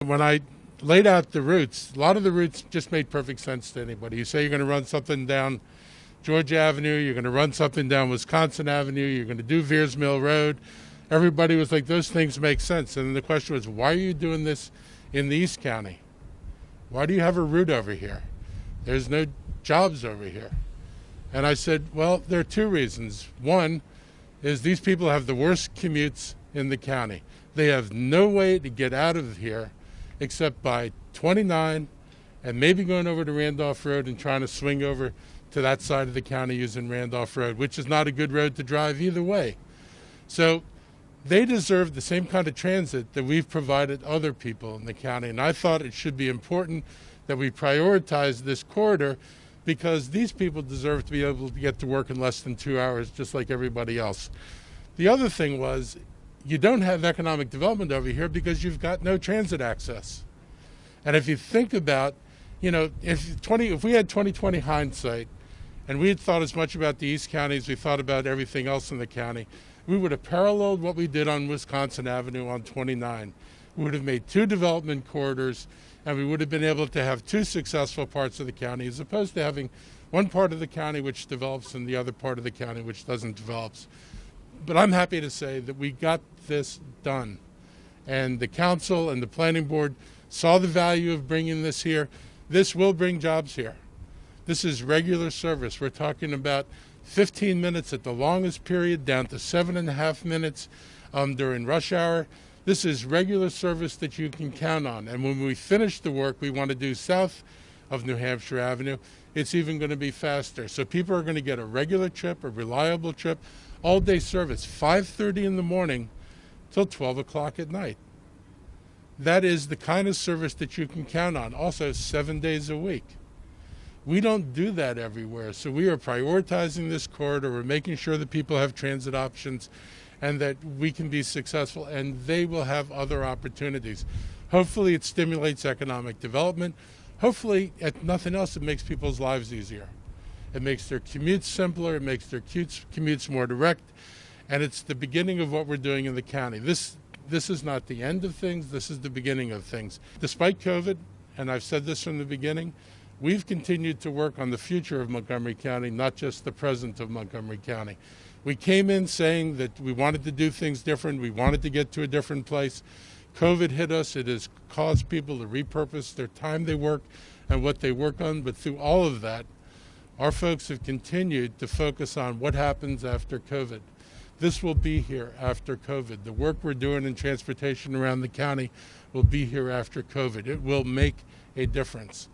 When I laid out the routes, a lot of the routes just made perfect sense to anybody. You say you're going to run something down Georgia Avenue, you're going to run something down Wisconsin Avenue, you're going to do Veers Mill Road. Everybody was like, those things make sense. And the question was, why are you doing this in the East County? Why do you have a route over here? There's no jobs over here. And I said, well, there are two reasons. One is these people have the worst commutes in the county. They have no way to get out of here except by 29 and maybe going over to Randolph Road and trying to swing over to that side of the county using Randolph Road, which is not a good road to drive either way. So they deserve the same kind of transit that we've provided other people in the county. And I thought it should be important that we prioritize this corridor because these people deserve to be able to get to work in less than 2 hours, just like everybody else. The other thing was, you don't have economic development over here because you've got no transit access. And if you think about, if we had 20/20 hindsight and we had thought as much about the East County as we thought about everything else in the county, we would have paralleled what we did on Wisconsin Avenue on 29. We would have made two development corridors, and we would have been able to have two successful parts of the county as opposed to having one part of the county which develops and the other part of the county which doesn't develop. But I'm happy to say that we got this done. And the council and the planning board saw the value of bringing this here. This will bring jobs here. This is regular service. We're talking about 15 minutes at the longest period, down to 7.5 minutes during rush hour. This is regular service that you can count on. And when we finish the work we want to do south of New Hampshire Avenue, it's even going to be faster. So people are going to get a regular trip, a reliable trip, all-day service, 5:30 in the morning till 12 o'clock at night. That is the kind of service that you can count on, also 7 days a week. We don't do that everywhere, so we are prioritizing this corridor. We're making sure that people have transit options and that we can be successful, and they will have other opportunities. Hopefully it stimulates economic development. Hopefully, if nothing else, it makes people's lives easier. It makes their commutes simpler, it makes their commutes more direct, and it's the beginning of what we're doing in the county. This is not the end of things, this is the beginning of things. Despite COVID, and I've said this from the beginning, we've continued to work on the future of Montgomery County, not just the present of Montgomery County. We came in saying that we wanted to do things different, we wanted to get to a different place. COVID hit us, it has caused people to repurpose their time they work and what they work on, but through all of that, our folks have continued to focus on what happens after COVID. This will be here after COVID. The work we're doing in transportation around the county will be here after COVID. It will make a difference.